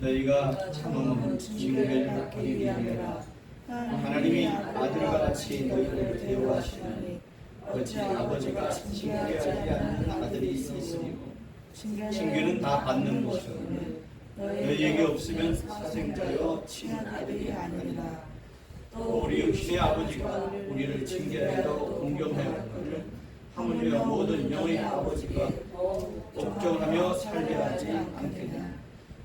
너희가 참음은 징계를 받기 위함이라. 하나님이 아들과 같이 너희를 대우하시나니 어찌 아버지가 징계하지 않는 아들이 있으리고 징계는 다 받는 것이요 너희에게 없으면 사생자여 친한 아들이 아니라. 또 우리 육신의 아버지가 우리를 징계하여도 공경하였거늘 하물며 모든 영의 아버지가 걱정하며 살게 하지 않겠냐.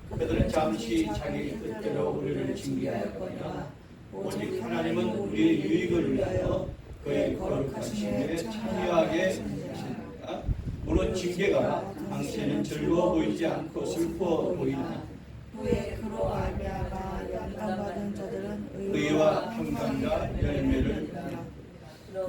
그들은 잠시 자기 뜻대로 우리를 징계하였거니와 오직 하나님은 우리의 유익을 위하여 그의 거룩하심에 참여하게 하십니다. 물론 징계가 당시에는 즐거워 보이지 않고 슬퍼 보이나 후에 그로 말미암아 연단받은 자들은 의와 평강과 열매를 맺으리라.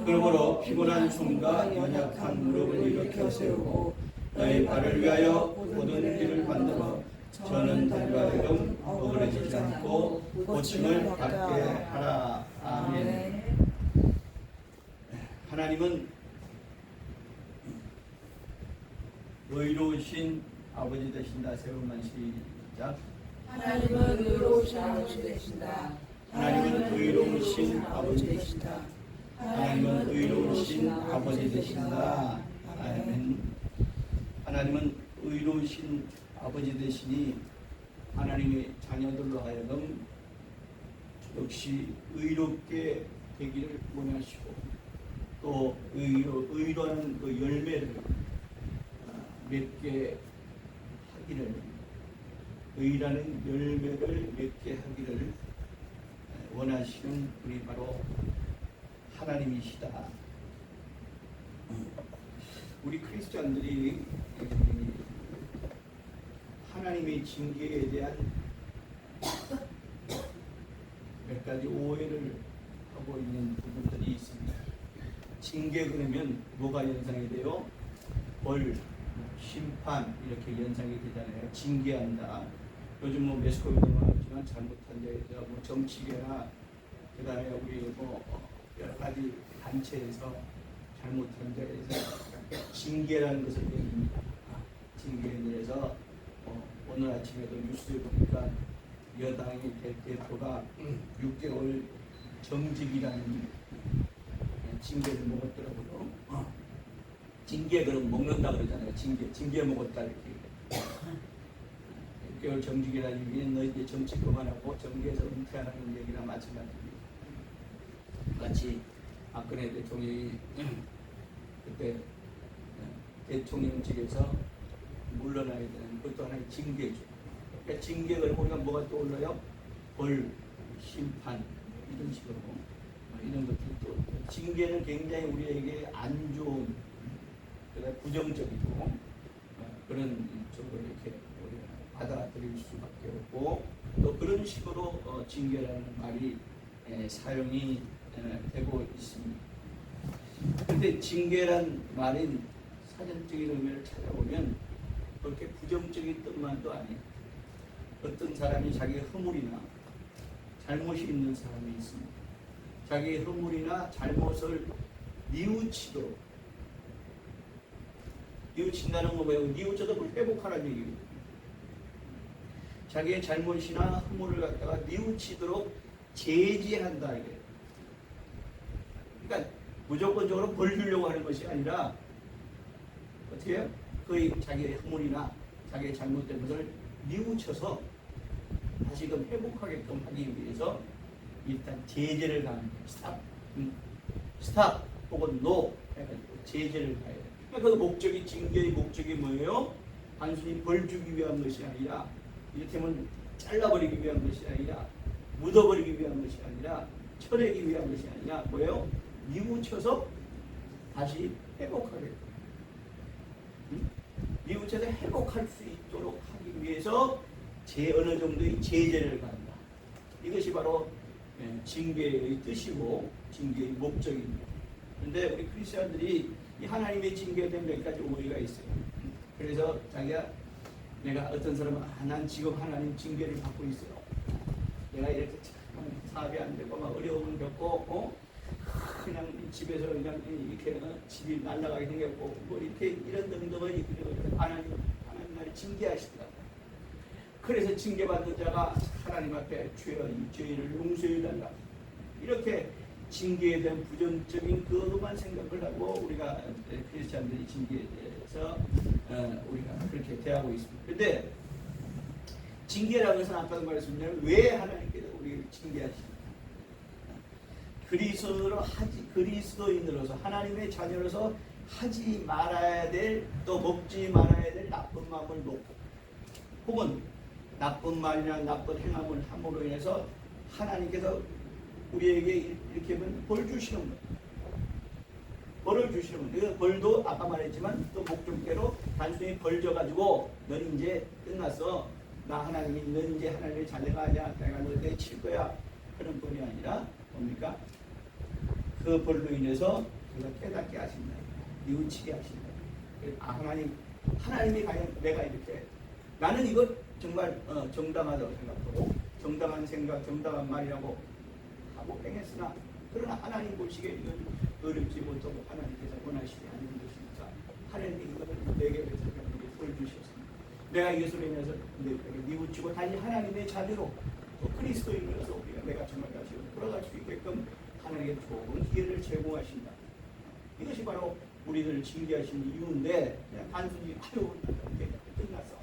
그러므로 피곤한 손과 연약한 무릎을 일으켜 세우고 너희 발을 위하여 고든 길을 만들어 저는 너희가 하여금 어그러지지 않고 고침을 받게 하라. 아멘. 하나님은 의로우신 아버지 되신다. 세우만 시작. 하나님은 의로우신 아버지 되신다. 하나님은 의로우신 아버지 되신다. 하나님은 의로우신 아버지 되신다. 아멘. 하나님은 의로우신 아버지 되시니 하나님의 자녀들로 하여금 역시 의롭게 되기를 원하시고 또 의로운 그 열매를 맺게 하기를, 의라는 열매를 맺게 하기를 원하시는 분이 바로 하나님이시다. 우리 크리스천들이 하나님의 징계에 대한 몇 가지 오해를 하고 있는 부분들이 있습니다. 징계 그러면 뭐가 연상이 돼요? 벌, 심판 이렇게 연상이 되잖아요. 징계한다. 요즘 뭐 매스컴에도 나왔지만 잘못한 자에 대해서 뭐 정치계나 그다음에 우리 뭐 여러 가지 단체에서 잘못한 자에 대해서 징계라는 것을 얘기합니다. 징계에 대해서 오늘 아침에도 뉴스에 보니까 여당의 대표가 6개월 정직이라는 징계를 먹었더라고요. 징계 그럼 먹는다 그러잖아요. 징계 먹었다 이렇게. 6개월 정직이라는 얘기는 너 이제 정치 그만하고 정계에서 은퇴하라는 얘기랑 마찬가지입니다. 마치 박근혜 대통령이 그때 대통령직에서 물러나야 되는 그것도 하나의 징계죠. 그러니까 징계를 보니까 뭐가 떠올라요? 벌, 심판 이런 식으로 이런 것들이 또 징계는 굉장히 우리에게 안 좋은 부정적이고 그런 쪽으로 이렇게 우리가 받아들일 수밖에 없고 또 그런 식으로 징계라는 말이 사용이 되고 있습니다. 그런데 징계란 말인 사전적인 의미를 찾아보면 그렇게 부정적인 뜻만도 아니에요. 어떤 사람이 자기의 허물이나 잘못이 있는 사람이 있습니다. 자기의 허물이나 잘못을 뉘우치도록, 뉘우친다는 건 뭐예요? 뉘우쳐도 그걸 회복하라는 얘기예요. 자기의 잘못이나 허물을 갖다가 뉘우치도록 제지한다 이게. 그러니까 무조건적으로 벌 주려고 하는 것이 아니라 어떻게 해요? 그 자기의 허물이나 자기의 잘못된 것을 뉘우쳐서 다시금 회복하게끔 하기 위해서 일단 제재를 가는 거예요. 스탑 혹은 노 제재를 가야 돼요. 그러니까 그 목적이, 징계의 목적이 뭐예요? 단순히 벌 주기 위한 것이 아니라 이를테면 잘라버리기 위한 것이 아니라 묻어버리기 위한 것이 아니라 쳐내기 위한 것이 아니라 뭐예요? 뉘우쳐서 다시 회복하게끔, 뉘우쳐서 회복할 수 있도록 하기 위해서 어느 정도의 제재를 갖는다. 이것이 바로 징계의 뜻이고 징계의 목적입니다. 그런데 우리 크리스천들이 이 하나님의 징계에 대한 몇 가지 오해가 있어요. 그래서 내가 어떤 사람은 난 지금 하나님 징계를 받고 있어요. 내가 이렇게 사업이 안 되고 막 어려움을 겪고 그냥 집에서 그냥 이렇게 집이 날아가게 생겼고 뭐 이렇게 이런 등등을 하나님 나를 징계하시더라고요. 그래서 징계받는 자가 하나님 앞에 주여 이 죄를 용서해 달라. 이렇게 징계에 대한 부정적인 그것만 생각을 하고 우리가 크리스찬들이 징계에 대해서 우리가 그렇게 대하고 있습니다. 그런데 징계라고 해서 아까도 말씀드렸지만 왜 하나님께서 우리를 징계하십니까? 그리스도인으로서 하나님의 자녀로서 하지 말아야 될, 또 먹지 말아야 될 나쁜 마음을 놓고 혹은 나쁜 말이나 나쁜 행함을 함으로 인해서 하나님께서 우리에게 이렇게 하면 벌 주시는 거예요. 벌을 주시는 거예요. 그 벌도 아까 말했지만 또 목적대로 단순히 벌 줘가지고 넌 이제 끝났어. 나 하나님이 넌 이제 하나님의 자녀가 아니야. 내가 너한테 칠 거야. 그런 벌이 아니라 뭡니까? 그 벌로 인해서 우리가 깨닫게 하신다. 뉘우치게 하신다. 하나님이 과연 내가 이렇게 나는 이거 정말 정당하다고 생각하고 정당한 생각, 정당한 말이라고 하고 행했으나 그러나 하나님 보시기에 이건 어렵지 못하고 하나님께서 원하시지 않는 것이니까 하나님이 이것을 내게 보여주셨습니다. 내가 이것으로 인해서 내게 뉘우치고 다시 하나님의 자녀로 또 그리스도인으로서 우리가 내가 정말 다시 돌아갈 수 있게끔 하나님의 좋은 기회를 제공하신다. 이것이 바로 우리들을 징계하시는 이유인데 그냥 단순히 아유 이제 끝났어.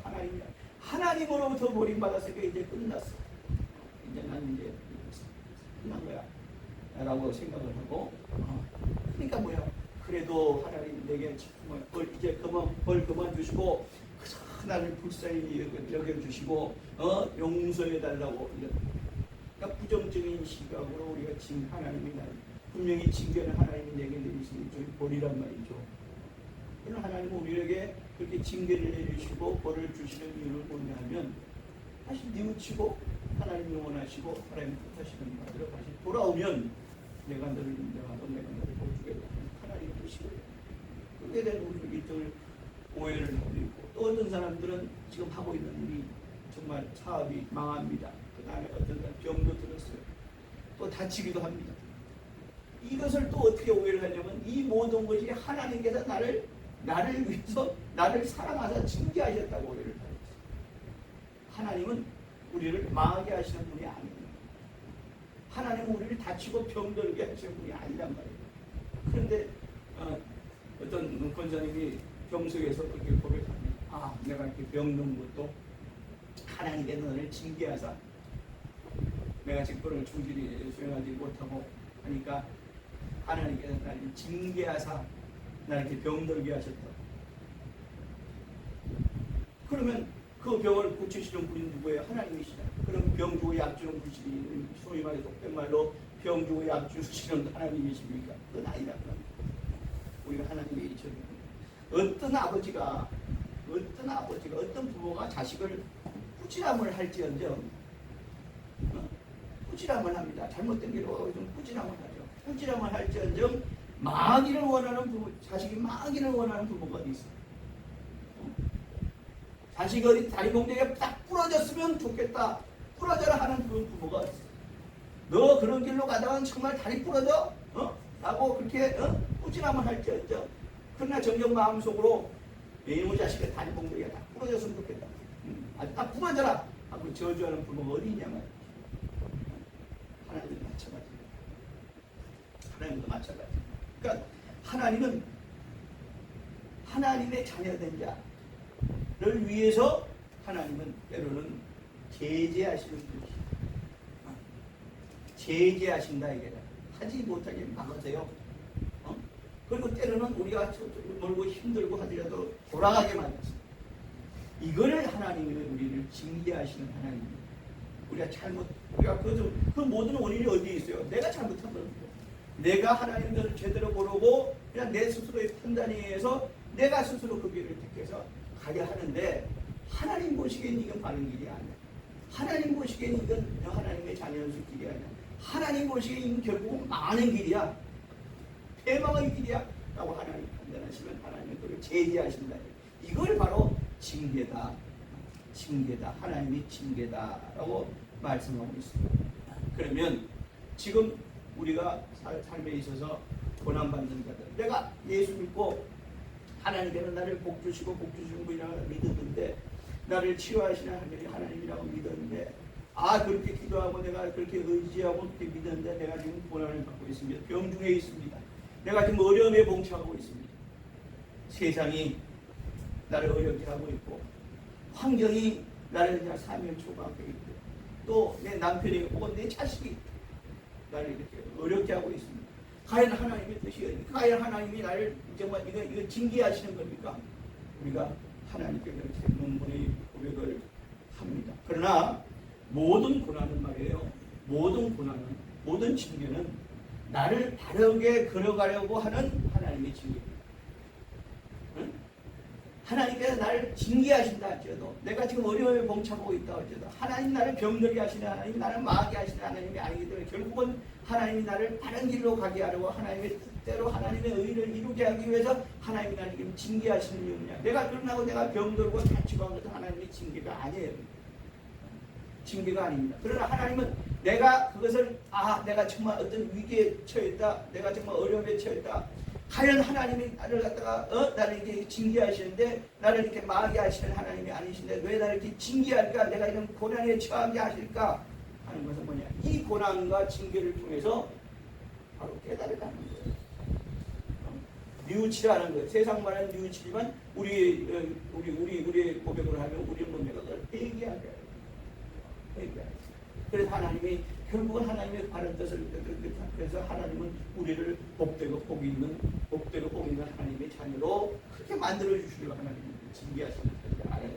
하나님으로부터 버림받았으니까 이제 끝났어. 이제 나는 이제 끝난 거야 라고 생각을 하고 그러니까 뭐야 그래도 하나님 내게 이제 벌 그만 주시고 나를 불쌍히 여겨주시고 용서해 달라고 이런 그러니까 부정적인 시각으로 우리가 하나님이 분명히 징계는 하나님이 내게 내리시는 일종의 벌이란 말이죠. 그런 하나님은 우리에게 그렇게 징계를 내리시고 벌을 주시는 이유를 뭐냐 하면 다시 뉘우치고 하나님이 원하시고 하나님이 뜻하시는 바대로 다시 돌아오면 내가 너를 인정하고 내가 너를 보여주겠다. 하나님 뜻이고요. 그에 대한 우리 일종의 오해를 하고 있고 또 어떤 사람들은 지금 하고 있는 일이 정말 사업이 망합니다. 그 다음에 어떤 사람 병도 들었어요. 또 다치기도 합니다. 이것을 또 어떻게 오해를 하냐면 이 모든 것이 하나님께서 나를 위해서 나를 사랑하사 징계하셨다고 오해를 하고 있어요. 하나님은 우리를 망하게 하시는 분이 아닙니다. 하나님은 우리를 다치고 병들게 하시는 분이 아니란 말이에요. 그런데 어떤 권사님이 병석에서 그렇게 고백합니다. 내가 이렇게 병든 것도 하나님께서 너를 징계하사 내가 직분을 충실히 수행하지 못하고 하니까 하나님께서 나를 징계하사 나를 이렇게 병들게 하셨다. 그러면 그 병을 고치시는 분이 누구예요? 하나님이시다. 그럼 병 주고 약 주는 분이 소위 말해서 속된 말로 병 주고 약 주시는 하나님이십니까? 그건 아니라 우리가 하나님의 이처럼 어떤 아버지가 어떤 부모가 자식을 꾸지람을 할지언정 꾸지람을 합니다. 잘못된 길로 좀 꾸지람을 하죠. 꾸지람을 할지언정 망하기를 원하는 부모, 자식이 망하기를 원하는 부모가 어디 있어요? 자식이 어디 다리 공댕이가 딱 부러졌으면 좋겠다. 부러져라 하는 그런 부모가 어디 있어요? 너 그런 길로 가다가 정말 다리 부러져? 라고 그렇게 꾸지람을 할지언정 그러나 정녕 마음속으로 이놈의 자식의 다리 공댕이가 딱 부러졌으면 좋겠다. 딱 부러져라 하고 저주하는 부모가 어디 있냐 말이야. 하나님도 마찬가지예요. 하나님도 마찬가지예요. 그러니까 하나님은 하나님의 자녀된 자를 위해서 하나님은 때로는 제재하시는 분이시다. 제재하신다 이게 하지 못하게 막으세요. 그리고 때로는 우리가 멀고 힘들고 하더라도 돌아가게 만들었어요. 이거를 하나님이 우리를 징계하시는 하나님입니다. 우리가 그 모든 원인이 어디에 있어요? 내가 잘못한 겁니다. 내가 하나님을 제대로 모르고 그냥 내 스스로의 판단에 의해서 내가 스스로 그 길을 택해서 가야 하는데 하나님 보시기엔 이건 바른 길이 아니야. 하나님 보시기엔 이건 하나님의 자녀로서 길이 아니야. 하나님 보시기엔 이건 결국은 망하는 길이야. 패망의 길이야. 라고 하나님 판단하시면 하나님은 그걸 제재하신다. 이걸 바로 징계다. 하나님이 징계다라고 말씀하고 있습니다. 그러면 지금 우리가 삶에 있어서 고난받는 자들, 내가 예수 믿고 하나님께서 나를 복 주시는 분이라고 믿었는데 나를 치유하시는 하나님이 하나님이라고 믿었는데, 그렇게 기도하고 내가 그렇게 의지하고 그렇게 믿었는데 내가 지금 고난을 받고 있습니다. 병중에 있습니다. 내가 지금 어려움에 봉착하고 있습니다. 세상이 나를 어렵게 하고 있고, 환경이 나를 그냥 사면 초과하고 있고, 또 내 남편이 혹은 내 자식이 나를 이렇게 어렵게 하고 있습니다. 과연 하나님의 뜻이, 과연 하나님이 나를 정말 이거 징계하시는 겁니까? 우리가 하나님께 그렇게 문문의 고백을 합니다. 그러나 모든 고난은 말이에요. 모든 고난은, 모든 징계는 나를 바르게 걸어가려고 하는 하나님의 징계입니다. 응? 하나님께서 나를 징계하신다 할지라도, 내가 지금 어려움에 봉착하고 있다 할지라도, 하나님 나를 병들게 하시는 하나님, 나를 망하게 하시는 하나님이 아니기 때문에 결국은 하나님이 나를 바른 길로 가게 하려고, 하나님의 뜻대로 하나님의 의를 이루게 하기 위해서 하나님이 나를 지금 징계하시는 이유냐. 내가 끝나고 내가 병들고 다치고 한 것은 하나님의 징계가 아니에요. 징계가 아닙니다. 그러나 하나님은 내가 그것을, 내가 정말 어떤 위기에 처했다, 내가 정말 어려움에 처했다, 과연 하나님이 나를 갖다가 나를 이렇게 징계하시는데, 나를 이렇게 망하게 하시는 하나님이 아니신데 왜 나를 이렇게 징계할까, 내가 이런 고난에 처하게 하실까 하는 것은 뭐냐, 이 고난과 징계를 통해서 바로 깨달으라는 거예요. 뉘우치라는 거예요. 세상 말하는 뉘우치지만 우리의 고백을 하면 우리의 몸매가 그걸 회개하게 해요. 그래서 하나님이 결국은 하나님의 바른 뜻을, 그래서 하나님은 우리를 복되고 복 있는 하나님의 자녀로 그렇게 만들어 주시려고 하나님이 징계하시는 거예요.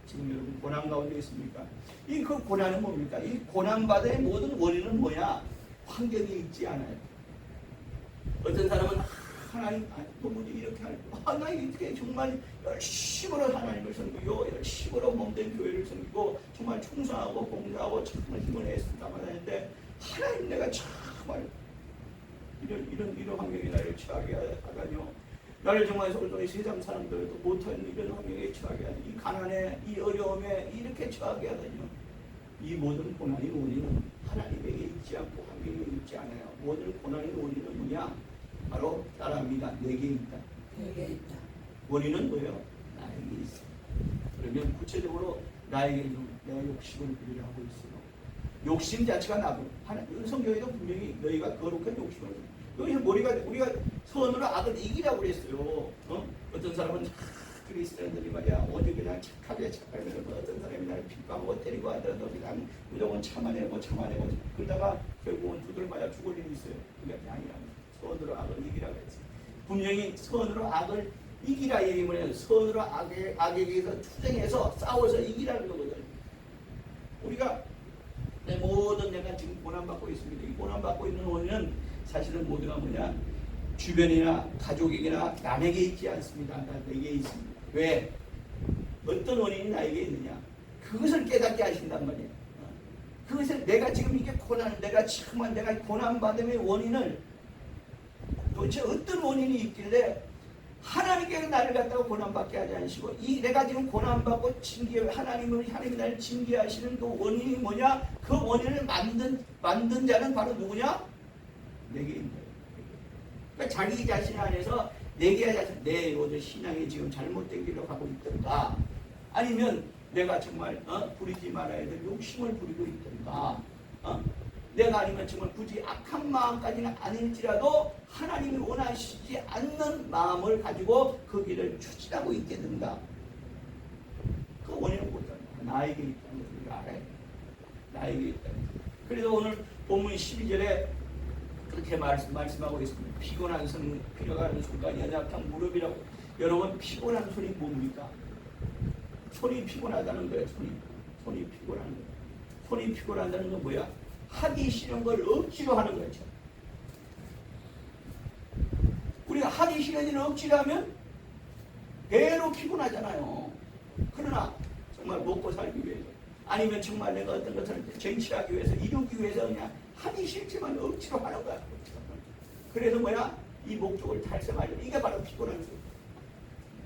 지금 여러분 고난 가운데 있습니까? 이 그 고난은 뭡니까? 이 고난받아의 모든 원인은 뭐냐? 환경이 있지 않아요. 어떤 사람은 하나님 도무지 이렇게 할고, 나 이렇게 정말 열심으로 하나님을 섬기고 열심으로 몸된 교회를 섬기고 정말 충성하고 봉사하고 정말 힘을 애쓴다만 하는데, 하나님 내가 정말 이런 환경에 나를 처하게 하다니요, 나를 정말 솔솔히 세상 사람들도 못하는 이런 환경에 처하게 하니, 이 가난에, 이 어려움에 이렇게 처하게 하다니요, 이 모든 고난의 원인은 하나님에게 있지 않고 환경에 있지 않아요. 모든 고난의 원인은 뭐냐? 바로 따라합니다. 내게 있다. 내게 있다. 원인은 뭐예요? 나에게 있어. 그러면 구체적으로 나에게 내가 욕심을 부리려 하고 있어요. 욕심 자체가 나고, 성경에도 분명히 너희가 거룩한 욕심을, 여기서 우리가 선으로 악을 이기라고 그랬어요. 어떤 사람은 그리스도인들이 말이야, 어디 그냥 착하게 어떤 사람이 나를 핍박하고 때리고 하더라도 그냥 무조건 참아내고 그러다가 결국은 두들 맞아 죽을 일이 있어요. 그게 아니라 선으로 악을 이기라고 했어요. 분명히 선으로 악을 이기라 얘기면 선으로 악에게 의해서 투쟁해서 싸워서 이기라는 거거든요. 우리가 내가 지금 고난받고 있습니다. 이 고난받고 있는 원인은 사실은 모두가 뭐냐? 주변이나 가족에게나 남에게 있지 않습니다. 나에게 있습니다. 왜? 어떤 원인이 나에게 있느냐? 그것을 깨닫게 하신단 말이에요. 그것을 내가 지금 이게 내가 고난받음의 원인을 도대체 어떤 원인이 있길래 하나님께서 나를 갖다가 고난받게 하지 않으시고, 내가 지금 고난받고 하나님이 나를 징계하시는 그 원인이 뭐냐? 그 원인을 만든 자는 바로 누구냐? 내게 있는 거예요. 그러니까 자기 자신 안에서 내 오늘 신앙이 지금 잘못된 길로 가고 있던가, 아니면 내가 정말 부리지 말아야 될 욕심을 부리고 있던가, 내가 아니면 정말 굳이 악한 마음까지는 아닐지라도 하나님이 원하시지 않는 마음을 가지고 그 길을 추진하고 있겠는가. 그 원인은 뭐다? 나에게 있다는 것을 우리가 알아야 돼. 나에게 있다는 것. 그래서 오늘 본문 12절에 그렇게 말씀하고 있습니다. 피곤한 순간 연약한 무릎이라고. 여러분, 피곤한 손이 뭡니까? 손이 피곤하다는 거예요. 손이 피곤한 거예요. 손이 피곤하다는 건 뭐야? 하기 싫은 걸 억지로 하는 거죠. 우리가 하기 싫은 일을 억지로 하면 배로 피곤하잖아요. 그러나 정말 먹고 살기 위해서, 아니면 정말 내가 어떤 것을 쟁취하기 위해서, 이루기 위해서 그냥 하기 싫지만 억지로 하는 거야. 그래서 뭐야? 이 목적을 달성하려고. 이게 바로 피곤한 거예요.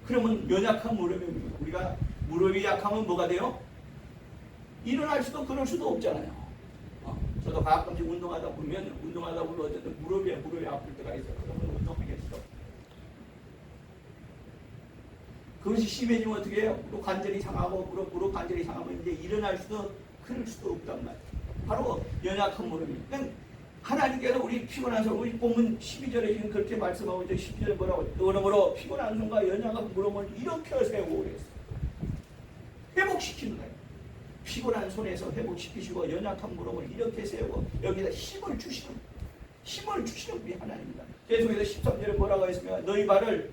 그러면 연약한 무릎이, 우리가 무릎이 약하면 뭐가 돼요? 일어날 수도 그럴 수도 없잖아요. 저도 가끔씩 운동하다 보면 어쨌든 무릎이 아플 때가 있어요. 그러면 운동하겠어. 그것이 심해지면 어떻게 해요? 무릎 관절이 상하고 무릎 관절이 상하면 이제 일어날 수도 그럴 수도 없단 말이에요. 바로 연약한 무릎이. 그러니까 하나님께서 우리 피곤한 손, 우리 본문 12절에 지금 그렇게 말씀하고 이제 12절에 뭐라고 그러므로 피곤한 손과 연약한 무릎을 이렇게 세우고 그랬어요. 회복시키는 거예요. 피곤한 손에서 회복시키시고 연약한 무릎을 이렇게 세우고 여기다 힘을 주시는 우리 하나님입니다. 계속해서 13절에 뭐라고 했습니까? 너희 발을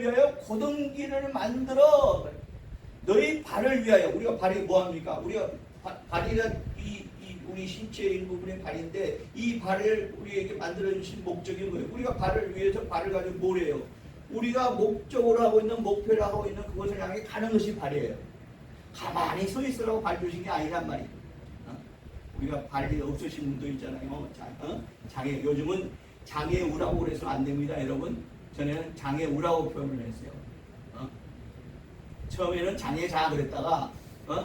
위하여 고등기를 만들어. 너희 발을 위하여. 우리가 발이 뭐합니까? 우리가 발이란 우리 신체의 일부분의 발인데 이 발을 우리에게 만들어주신 목적이 뭐예요? 우리가 발을 위해서 발을 가지고 뭘 해요? 우리가 목적으로 하고 있는 목표를 하고 있는 그것을 향해 가는 것이 발이에요. 가만히 서 있으라고 발 주신 게 아니란 말이에요. 우리가 발이 없으신 분도 있잖아요. 요즘은 장애우라고 그래서 안 됩니다, 여러분. 전에는 장애우라고 표현을 했어요. 처음에는 장애자 그랬다가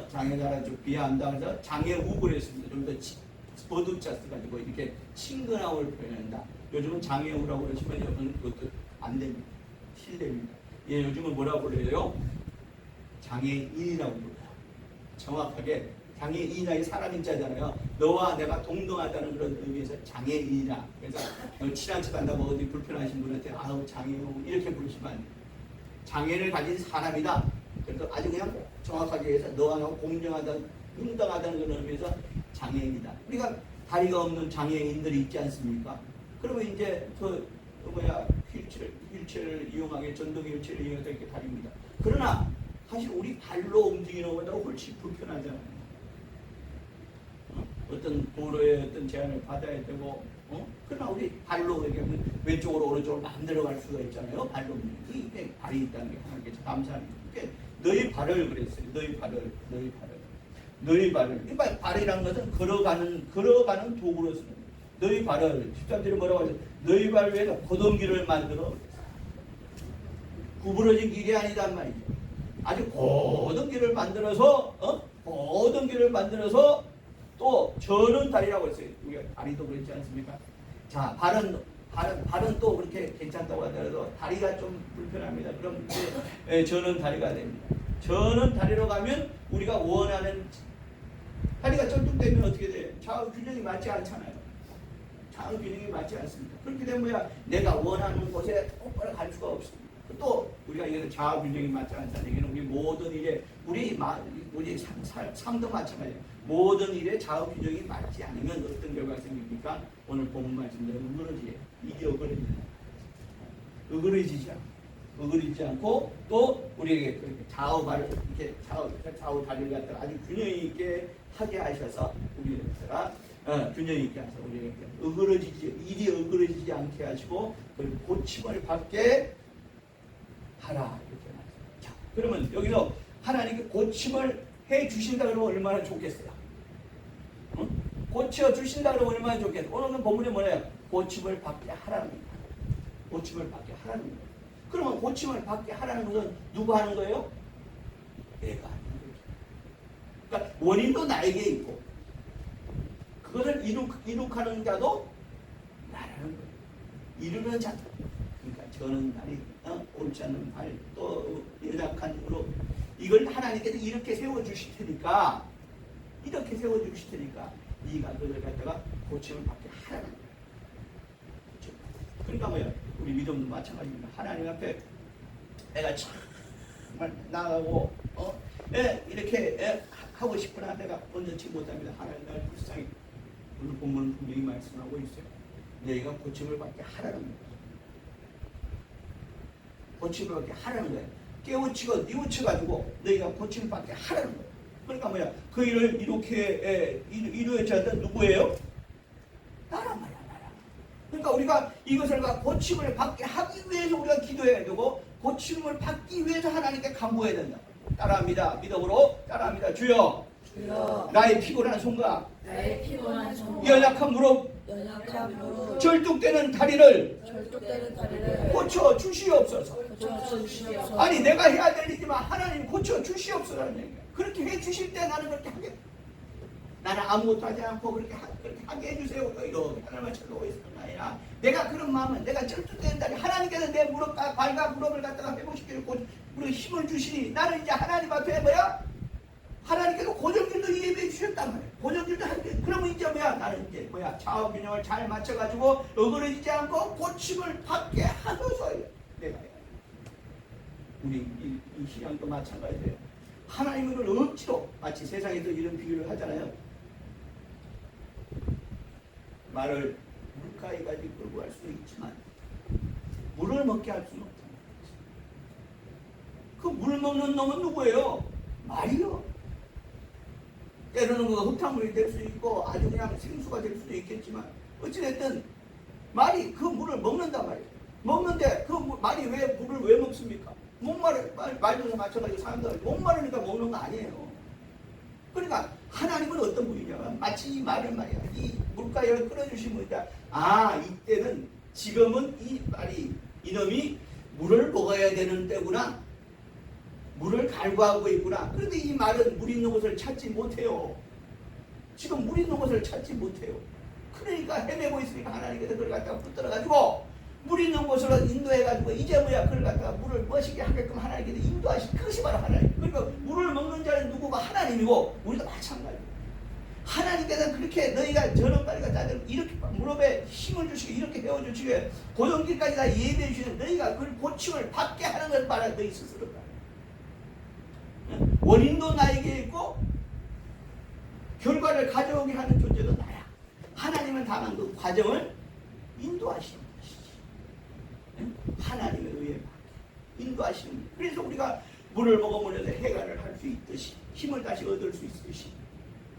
장애자를 좀 비하한다 그래서 장애우 그랬습니다. 좀 더 버드자 써가지고 이렇게 친근함을 표현한다. 요즘은 장애우라고 그러시면 여러분 그것도 안 됩니다. 실례입니다. 예, 요즘은 뭐라고 그래요? 장애인이라고 불러요. 정확하게 장애인이 사람인 자잖아요. 너와 내가 동등하다는 그런 의미에서 장애인이라. 그래서 친한 척 한다고 어디 불편하신 분한테 아우 장애우 이렇게 부르시면 안 돼요. 장애를 가진 사람이다. 그래서 아주 그냥 정확하게 해서 너와 나와 공정하다는 평등하다는 그런 의미에서 장애인이다. 우리가 다리가 없는 장애인들이 있지 않습니까? 그러면 이제 휠체어를 이용하게 전동 휠체어를 이용해서 이렇게 다닙니다. 그러나 사실 우리 발로 움직이는 것보다 훨씬 불편하잖아요. 어떤 도로에 어떤 제한을 받아야 되고, 그러나 우리 발로 이렇게 왼쪽으로 오른쪽으로 마음대로 갈 수가 있잖아요. 발로 이게 발이 있다는 게 하나님께서 감사합니다. 너희 발을 그랬어요. 너희 발을. 그러니까 발이라는 것은 걸어가는 도구로 쓰는 거예요. 너희 발을 13절에 뭐라고 하죠? 너희 발 위에서 고등기를 만들어. 구부러진 길이 아니단 말이죠. 아주 고등기를 만들어서 또 저는 다리라고 했어요. 우리가 다리도 그렇지 않습니까? 자, 발은 또 그렇게 괜찮다고 하더라도 다리가 좀 불편합니다. 그럼 이제 저는 다리가 됩니다. 저는 다리로 가면 우리가 원하는 다리가 쩔뚝되면 어떻게 돼요? 좌우 균형이 맞지 않잖아요. 좌우 균형이 맞지 않습니다. 그렇게 되면 뭐야? 내가 원하는 곳에 똑바로 갈 수가 없습니다. 또 우리가 이게 좌우 균형이 맞지 않다는 얘기는 우리 모든 일에 우리 삶도 마찬가지예요. 모든 일에 좌우 균형이 맞지 않으면 어떤 결과가 생깁니까? 오늘 본문 말씀대로 무너지게 이게 어그러지지 않고 또 우리에게 좌우 발을 이렇게 좌우 다리를 갖다가 아주 균형 있게 하게 하셔서 우리가 균형 있게 하셔서 우리에게 일이 어그러지지 않게 하시고 그리고 고침을 받게 하라 이렇게 말합니다. 자, 그러면 여기서 하나님께 고침을 해 주신다 그러면 얼마나 좋겠어요? 고쳐 주신다 그러면 얼마나 좋겠어요? 오늘은 본문에 뭐예요? 고침을 받게 하라는 겁니다. 고침을 받게 하라는 겁니다. 그러면 고침을 받게 하라는 것은 누가 하는 거예요? 내가 하는 거죠. 그러니까 원인도 나에게 있고 그것을 이룩하는 자도 나라는 거예요. 이루는 자도. 그러니까 저는 다리, 옳지 않는 발, 또 연약한 무릎 이걸 하나님께서 이렇게 세워주실 테니까 네가 그걸 갖다가 고침을 받게 하라는 거예요. 그러니까 뭐야? 우리 믿음도 마찬가지입니다. 하나님 앞에 내가 정말 나가고 이렇게 하고 싶으나 내가 언제치 못합니다. 하나님 나를 불쌍히 오늘 본문은 분명히 말씀하고 있어요. 너희가 고침을 받게 하라는 거예요. 고침을 받게 하라는 거예요. 깨우치고 뉘우쳐가지고 너희가 고침을 받게 하라는 거예요. 그러니까 뭐야? 그 일을 이렇게 이루어져야 했던 누구예요? 나란 말이야. 그러니까 우리가 이것을 고침을 받게 하기 위해서 우리가 기도해야 되고 고침을 받기 위해서 하나님께 간구해야 된다. 따라합니다. 믿음으로 따라합니다. 주여 나의 피곤한 손과 연약한 무릎 절뚝되는 다리를 고쳐 주시옵소서. 아니 내가 해야 될 일이지만 하나님 고쳐 주시옵소서라는 얘기예요. 그렇게 해 주실 때 나는 그렇게 하겠다. 나는 아무것도 하지 않고 그렇게 하게 해주세요. 이렇게 하나님을 찾아오고 있는 아니라 내가 그런 마음은 내가 절뚝된다니 하나님께서 내 무릎과 발과 무릎을 갖다가 회복시키고 우리가 힘을 주시니 나는 이제 하나님 앞에 뭐야? 하나님께서 고정길도 예배해 주셨단 말이야. 고정길도 하는데 그러면 이제 뭐야? 나는 이제 뭐야? 좌우 균형을 잘 맞춰가지고 어그러지지 않고 고침을 받게 하소서. 내가 우리 이 신앙도 마찬가지예요. 하나님을 억지로 마치 세상에서 이런 비유를 하잖아요. 말을 물가에 가지고 끌고 갈 수는 있지만 물을 먹게 할 수는 없잖아요. 그 물 먹는 놈은 누구예요? 말이요. 때로는 그 흙탕물이 될 수 있고 아주 그냥 생수가 될 수도 있겠지만 어찌됐든 말이 그 물을 먹는단 말이에요. 먹는데 그 말이 왜 물을 왜 먹습니까? 말도 맞춰가지고 사람들 목마르니까 먹는 거 아니에요. 그러니까 하나님은 어떤 분이냐? 마치 이 말을 말이야. 이 물가에 끌어주시면 이때는 지금은 이 말이 이놈이 물을 먹어야 되는 때구나. 물을 갈구하고 있구나. 그런데 이 말은 물 있는 곳을 찾지 못해요. 지금 물 있는 곳을 찾지 못해요. 그러니까 헤매고 있으니까 하나님께서 그걸 갖다가 붙들어가지고 물 있는 곳으로 인도해가지고 이제 뭐야 그걸 갖다가 물을 머시게 하게끔 하나님께서 인도하신 그것이 바로 하나님. 그러니까 물을 먹는 자는 누구가 하나님이고 우리도 마찬가지예요. 하나님께서 그렇게 너희가 저런 말이가 짜들 이렇게 무릎에 힘을 주시고 이렇게 헤어주시고 고정길까지 다 예배해 주시는 너희가 그 고침을 받게 하는 것 바라 너희 스스로다. 원인도 나에게 있고 결과를 가져오게 하는 존재도 나야. 하나님은 다만 그 과정을 인도하시는 것이지. 하나님의 의에 인도하시는 것. 그래서 우리가 물을 먹으면서 해결을 할 수 있듯이 힘을 다시 얻을 수 있듯이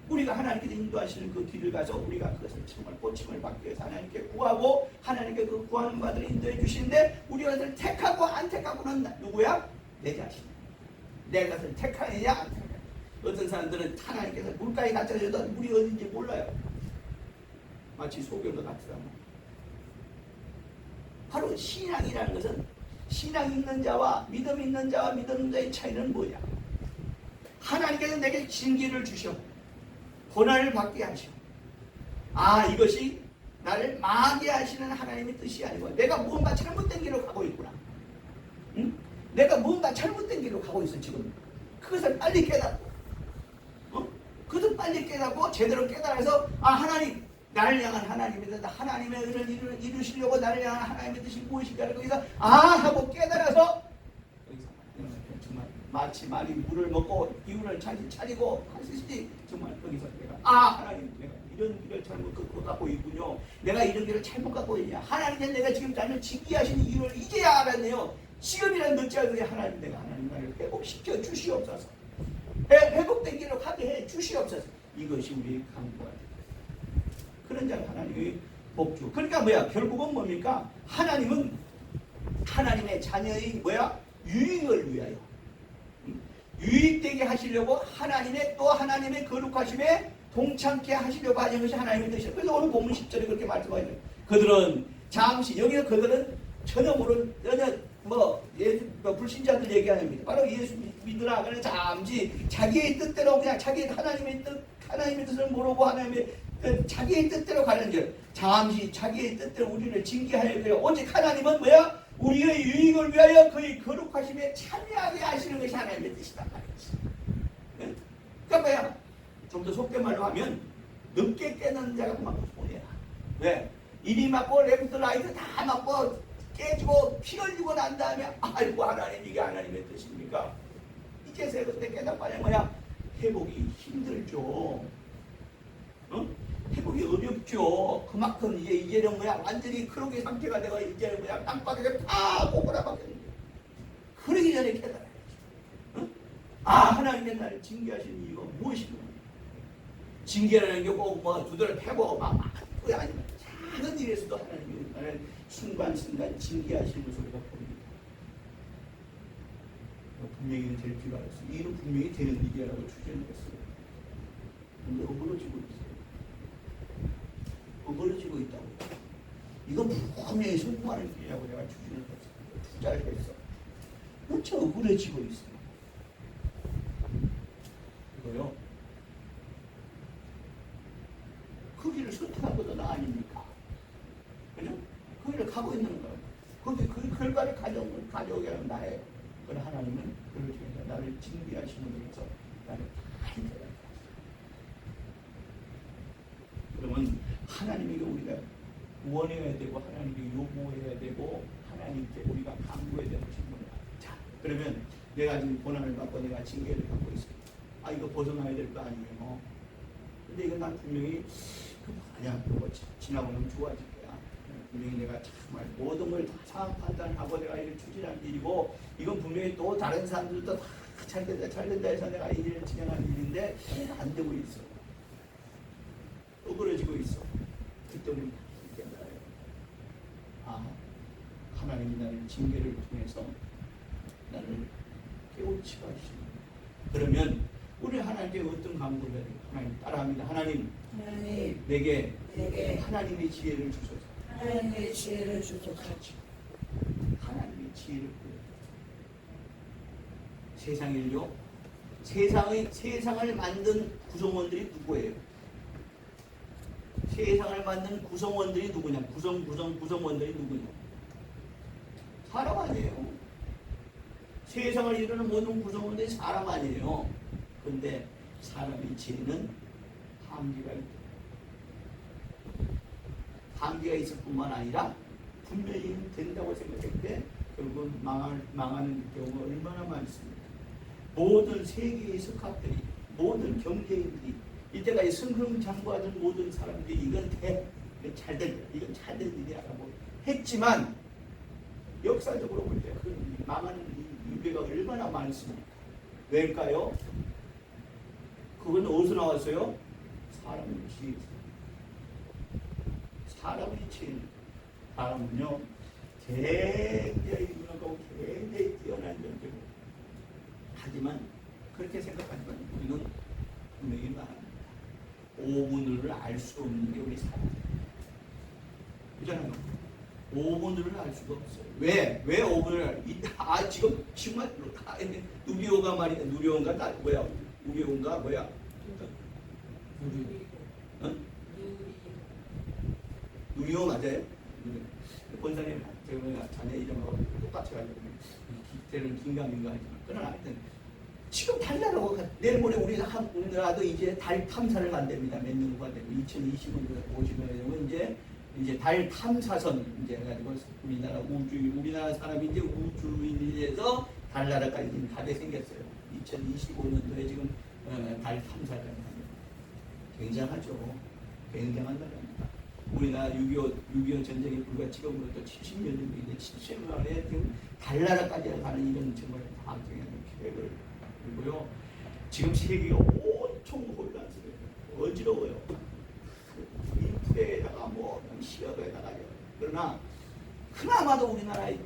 우리가 하나님께서 인도하시는 그 길을 가서 우리가 그것을 정말 고침을 받기 위해서 하나님께 구하고 하나님께 그 구하는 바들을 인도해 주시는데 우리가 그것을 택하고 안 택하고는 누구야? 내 자신. 내가 그것을 택하느냐 안 택하느냐. 어떤 사람들은 하나님께서 물가에 갖다 줘도 물이 어딘지 몰라요. 마치 소경도 같으단 말이에요. 바로 신앙이라는 것은 신앙 있는 자와 믿음 있는 자와 믿음 없는 자의 차이는 뭐냐? 하나님께서 내게 징계를 주셔 고난을 받게 하셔. 이것이 나를 망하게 하시는 하나님의 뜻이 아니고 내가 무언가 잘못된 길로 가고 있구나. 응? 내가 무언가 잘못된 길로 가고 있어 지금. 그것을 빨리 깨닫고 그것을 빨리 깨닫고 제대로 깨달아서 하나님 나를 향한 하나님이다. 하나님의 의를 이루시려고 나를 향한 하나님의 뜻이 무엇인가를 거기서 하고 깨달아서 여기서 정말 마치 말이 물을 먹고 기운을 차리고 하시지 정말 거기서 내가 하나님 내가 이런 길을 잘못 갖고 있군요. 내가 이런 길을 잘못 갖고 있냐. 하나님께서 내가 지금 나를 징계하시는 이유를 이제야 알았네요. 지금이란 늦지 않으니 하나님 내가 하나님 나를 회복시켜 주시옵소서. 회복된 길로 가게 해 주시옵소서. 이것이 우리의 간구가 됩니다. 그런 자는 하나님의 복주. 그러니까 뭐야? 결국은 뭡니까? 하나님은 하나님의 자녀의 유익을 위하여 유익되게 하시려고 또 하나님의 거룩하심에 동참케 하시려고 하는 것이 하나님의 뜻이에요. 그래서 오늘 본문 10절에 그렇게 말씀하고 있어요. 그들은 잠시 여기서 그들은 전혀 불신자들 얘기하는 겁니다. 바로 예수 믿으라. 그래서 잠시 자기의 뜻대로 그냥 하나님의 뜻을 모르고 자기의 뜻대로 가는 길. 잠시 자기의 뜻대로 우리를 징계하여 그래요. 오직 하나님은 우리의 유익을 위하여 그의 거룩하심에 참여하게 하시는 것이 하나님의 뜻이다 말이지. 그러니까 좀 더 속된 말로 하면 늦게 깨닫는 자가 그만 손해야. 왜? 이리 맞고 레프트 라이트 다 맞고 깨지고 피 흘리고 난 다음에 하나님 이게 하나님의 뜻입니까? 이제서야 그때 깨닫고 회복이 힘들죠. 회복이 어렵죠. 그만큼 이제는 완전히 크로기 상태가 되고 이제는 땅바닥에 팍 오그라박혔는데 그러기 전에 깨달아야지. 하나님의 나를 징계하시는 이유가 무엇인가? 징계라는 게 꼭 두드려 패고 그게 아니면 작은 일에서도 하나님이 나를 순간순간 징계하시는 것을 우리가 봅니다. 분명히 될 줄 알았어요. 이는 분명히 되는 일이라고 추진을 했어요. 근데 어그러지고 있어요. 어그러지고 있다고. 이거 분명히 성공하는 길이라고 내가 추진을 했어. 투자를 했어. 어째 어그러지고 있어요. 이거요. 하고 있는 거예요. 근데 그 결과를 가져오게 하는 나예요. 그러나 하나님은 그걸 통해서 나를 징계하심으로 해서 나를 다 해결하게 하세요. 그러면 하나님에게 우리가 원해야 되고 하나님께 요구해야 되고 하나님께 우리가 강구해야 되는 것이 뭐냐. 자, 그러면 내가 지금 고난을 받고 내가 징계를 받고 있습니다. 아, 이거 벗어나야 될 거 아니에요. 근데 이건 난 분명히 아니야, 그거 지나고 나면 좋아질 거야. 분명히 내가 정말 모든 걸 다 상황 판단하고 내가 이를 추진한 일이고 이건 분명히 또 다른 사람들도 다 잘 된다 해서 내가 이 일을 진행한 일인데 안 되고 있어. 어그러지고 있어. 그때 우리는 깨달아요. 아, 하나님이 나를 징계를 통해서 나를 깨우치게 하시는. 그러면 우리 하나님께 어떤 강구를 해야 돼요? 하나님 따라합니다. 하나님 내게 하나님의 지혜를 주소서. 하나님의 지혜를 주소서. 하나님의 지혜를 구해요. 세상을요. 세상을 만든 구성원들이 누구예요? 세상을 만든 구성원들이 누구냐? 구성원들이 누구냐? 사람 아니에요. 세상을 이루는 모든 구성원들이 사람 아니에요. 그런데 사람의 지혜는 한계가 있다. 한계가 있을 뿐만 아니라 분명히 된다고 생각했는데 결국은 망하는 경우가 얼마나 많습니까? 모든 세계의 석학들이 모든 경제인들이 이때까지 승승장구하던 모든 사람들이 이건 잘된 일이라고 했지만 역사적으로 볼 때 그 망하는 유배가 얼마나 많습니까? 왜일까요? 그건 어디서 나왔어요? 사람의 지혜에서. 사람의 지혜. 사람은요 굉장히 유능하고 굉장히 뛰어난 존재고 하지만 그렇게 생각하지만 우리는 분명히 말합니다. 5분을 알 수 없는 게 우리 사람이에요. 그렇잖아요. 5분을 알 수가 없어요. 왜 5분을 지금 정말 누리호가 말이야. 누리호인가 뭐야? 누리호인가 뭐야? 누리호 맞아요? 본사님 제가 자네 이름하고 똑같이 가지고 때는 긴가민가 하지만 그러나 하여튼 지금 달나라고 내일 모레 우리나라도 이제 달 탐사를 간답니다. 몇 년후가 되고 2020년 50년에 되면 이제 달 탐사선 이제 해가지고 우리나라 사람이 이제 우주인이 돼서 달나라까지 지금 가게 생겼어요. 2025년도에 지금 달 탐사를 합니다. 굉장하죠. 굉장한 나라입니다. 우리나라 6.25 전쟁이 불과 지금으로부터 70년 전인데 70년 만에 지금 달나라까지 가는 이런 정말 다양한 계획을 그리고요. 지금 세계가 온통 혼란스러워요. 어지러워요. 인프레에다가 시어에다가 그러나 그나마도 우리나라에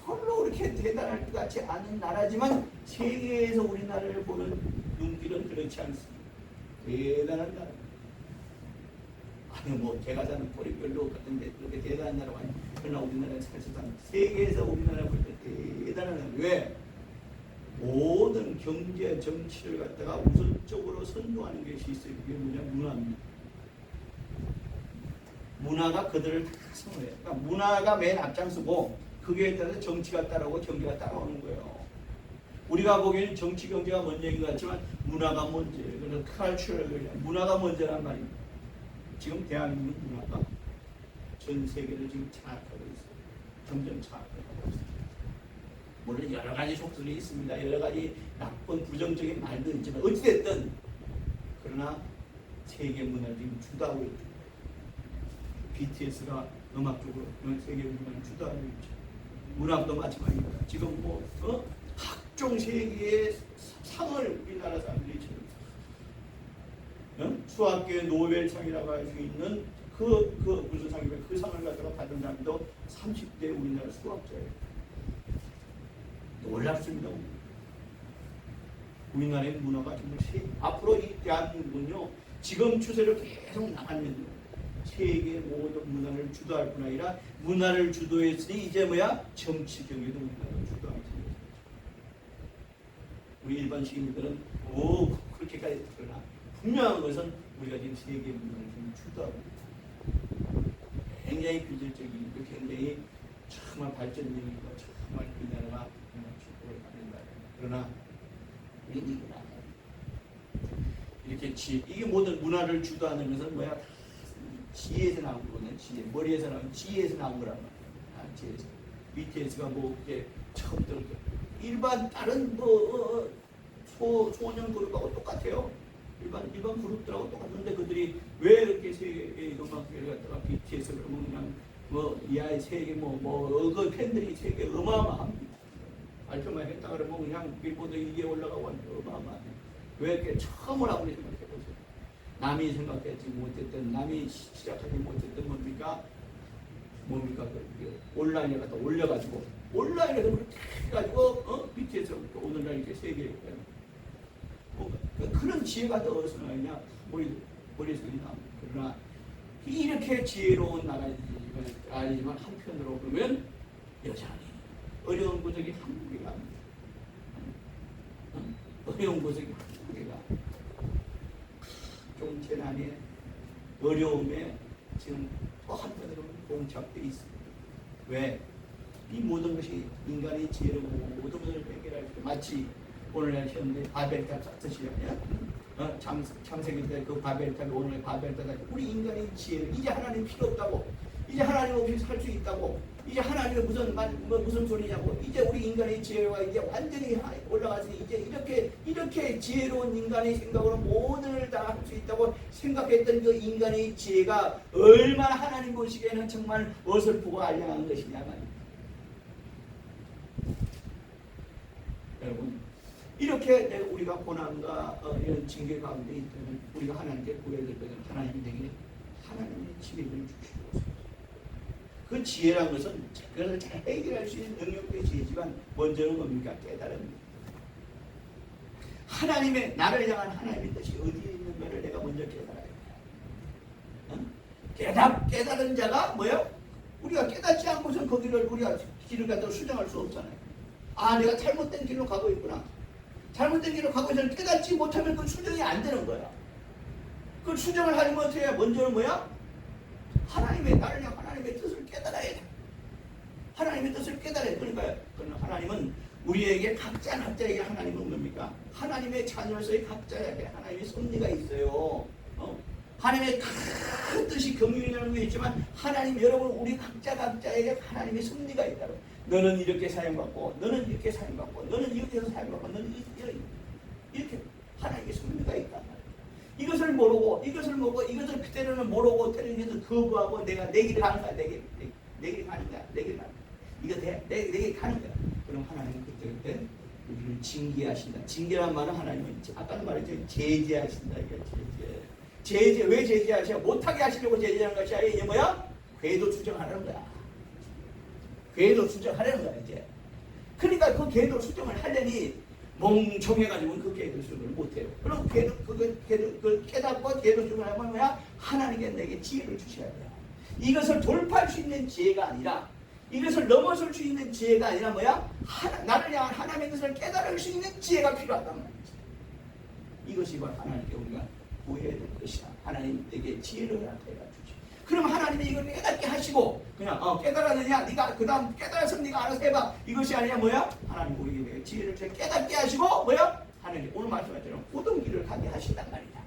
별로 그렇게 대단할 것 같지 않은 나라지만 세계에서 우리나라를 보는 눈길은 그렇지 않습니다. 대단한 나라. 아니 제가 사는 보리별로 같은데 그렇게 대단한 나라가 아니에요. 그러나 우리나라는 사실상 세계에서 우리나라 볼 때 대단한 나라. 왜? 모든 경제 정치를 갖다가 우선적으로 선도하는 것이 있어요. 그게 뭐냐? 문화입니다. 문화가 그들을 다 선호해요. 그러니까 문화가 맨 앞장서고 그게 따라서 정치가 따라오고 경제가 따라오는 거예요. 우리가 보기에는 정치 경제가 먼저 얘기 같지만 문화가 먼저예요. 그래서 cultural 문화가 먼저란 말입니다. 지금 대한민국 문화가 전 세계를 지금 장악하고 있어요. 점점 장악하고 있습니다. 물론 여러 가지 속설이 있습니다. 여러 가지 나쁜 부정적인 말도 있지만 어찌됐든 그러나 세계 문화를 지금 주도하고 있죠. BTS가 음악적으로 세계 문화를 주도하고 있죠. 문학도 마찬가지입니다. 지금 각종 세계의 상을 우리나라 사람들이 지금 수학계 노벨상이라고 할 수 있는 무슨 상이면 그 상을 갖다가 받은 사람도 30대 우리나라 수학자예요. 놀랍습니다. 우리나라의 문화가 정말 앞으로 이 대한민국은요 지금 추세를 계속 나가면요 세계 모든 문화를 주도할 뿐 아니라 문화를 주도했으니 이제 정치 경제도 문화를 주도하게 됩니다. 우리 일반 시민들은 그렇게까지 그러나 분명한 것은 우리가 지금 세계 문화를 좀 주도하고 있다. 굉장히 비질적이고 굉장히 정말 발전적이고 정말 그 나라가 정말 축복을 받는다. 그러나 우리는 이걸 알아요. 이렇게 이게 모든 문화를 주도하는 것은 뭐야? 지혜에서 나온 거거든요. 지혜. 머리에서 나온 지혜에서 나온 거란 말이야. 지혜에서. BTS가 뭐 이렇게 처음부터 일반 다른 뭐 소년 그룹하고 똑같아요. 일반 그룹들하고 똑같은데 그들이 왜 이렇게 세계 음악계를 갖다가 BTS 그러면 그냥 뭐 이하의 세계 그 팬들이 세계 어마어마합니다. 발표만 했다 그러면 그냥 빌보드 2위에 올라가고 어마어마해. 왜 이렇게 처음으로 우리 생각해보세요. 남이 생각했지 못했던, 남이 시작하지 못했던 뭡니까? 그 온라인에 갖다 올려가지고 온라인에서 그렇게 해가지고 BTS 오늘날 이렇게 세계에 그런 지혜가 더 어디서 나느냐? 머리에서 나옵니다. 그러나 이렇게 지혜로운 나라이지만 아니지만 한편으로 보면 여전히 어려운 구석이 한국에 갑니다. 어려운 구석이 한국에 가. 좀 재난에 어려움에 지금 또 한편으로 봉착돼 있습니다. 왜? 이 모든 것이 인간의 지혜로 모든 것을 해결할 수 마치 오늘날 현대 바벨탑 쌓듯이 창세기 때 그 바벨탑이 오늘 바벨탑이 우리 인간의 지혜를 이제 하나님 필요 없다고 이제 하나님 없이 살 수 있다고 이제 하나님은 무슨 소리냐고 이제 우리 인간의 지혜가 이제 완전히 올라가서 이제 이렇게 지혜로운 인간의 생각으로 모든 걸 다 할 수 있다고 생각했던 그 인간의 지혜가 얼마나 하나님 보시기에는 정말 어설프고 알량한 것이냐 말입니다. 여러분 이렇게 우리가 고난과 이런 징계 가운데 있다면 우리가 하나님께 구해야 될 것은 하나님에게 하나님의 지혜를 주시고 그 지혜란 것은 그것을 잘 해결할 수 있는 능력의 지혜지만 먼저는 뭡니까? 깨달음입니다. 하나님의 나를 향한 하나님의 뜻이 어디에 있는가를 내가 먼저 깨달아야 돼. 깨달은 자가 뭐예요? 우리가 깨닫지 않고선 거기를 우리가 길을 갖다 수정할 수 없잖아요. 아 내가 잘못된 길로 가고 있구나. 잘못된 길로 가고 있으면 깨닫지 못하면 그 수정이 안 되는 거야. 그 수정을 하려면 어떻게 해야? 먼저는 뭐야? 하나님의 나를 향한 하나님의 뜻을 깨달아야 돼. 하나님의 뜻을 깨달아야 돼. 그러니까 하나님은 우리에게 각자에게 하나님은 뭡니까? 하나님의 자녀로서의 각자에게 하나님의 섭리가 있어요. 하나님의 큰 뜻이 경륜이라는 게 있지만 하나님 여러분 우리 각자에게 하나님의 섭리가 있다고. 너는 이렇게 사용받고 너는 이렇게 사용받고 너는 이렇게 해서 사용받고 너는 이렇게 하나님의 섭리가 있단 말이에요. 이것을 모르고 이것을 그때로는 모르고 때리면서 거부하고 내가 내 길을 가는 거야. 내 길 가는 거야. 이거 돼. 내 길 가는 거야. 그럼 하나님은 그때 우리를 징계하신다. 징계란 말은 하나님은 아까도 말했죠. 제재하신다. 제재 왜 제재하셔? 못하게 하시려고 제재하는 것이 아니라 이게 뭐야? 궤도 수정하려는 거야. 궤도 수정하려는 거야 이제. 그러니까 그 궤도 수정을 하려니 멍청해가지고 그 궤도 수정을 못해요. 그럼 그 깨닫고 궤도 수정을 하면 뭐야? 하나님께 내게 지혜를 주셔야 돼요. 이것을 돌파할 수 있는 지혜가 아니라 이것을 넘어설 수 있는 지혜가 아니라 뭐야? 나를 향한 하나님의 것을 깨달을 수 있는 지혜가 필요하단 말이지. 이것이 바로 하나님께 우리가 구해야 될 것이다. 하나님에게 지혜를 허락하여 주지. 그럼 하나님이 이걸 깨닫게 하시고 그냥 깨달았느냐? 네가 그 다음 깨달아서 네가 알아서 해봐. 이것이 아니라 뭐야? 하나님 우리에게 지혜를 깨닫게 하시고 뭐야? 하나님 오늘 말씀하신 고등 길을 가게 하신단 말이다.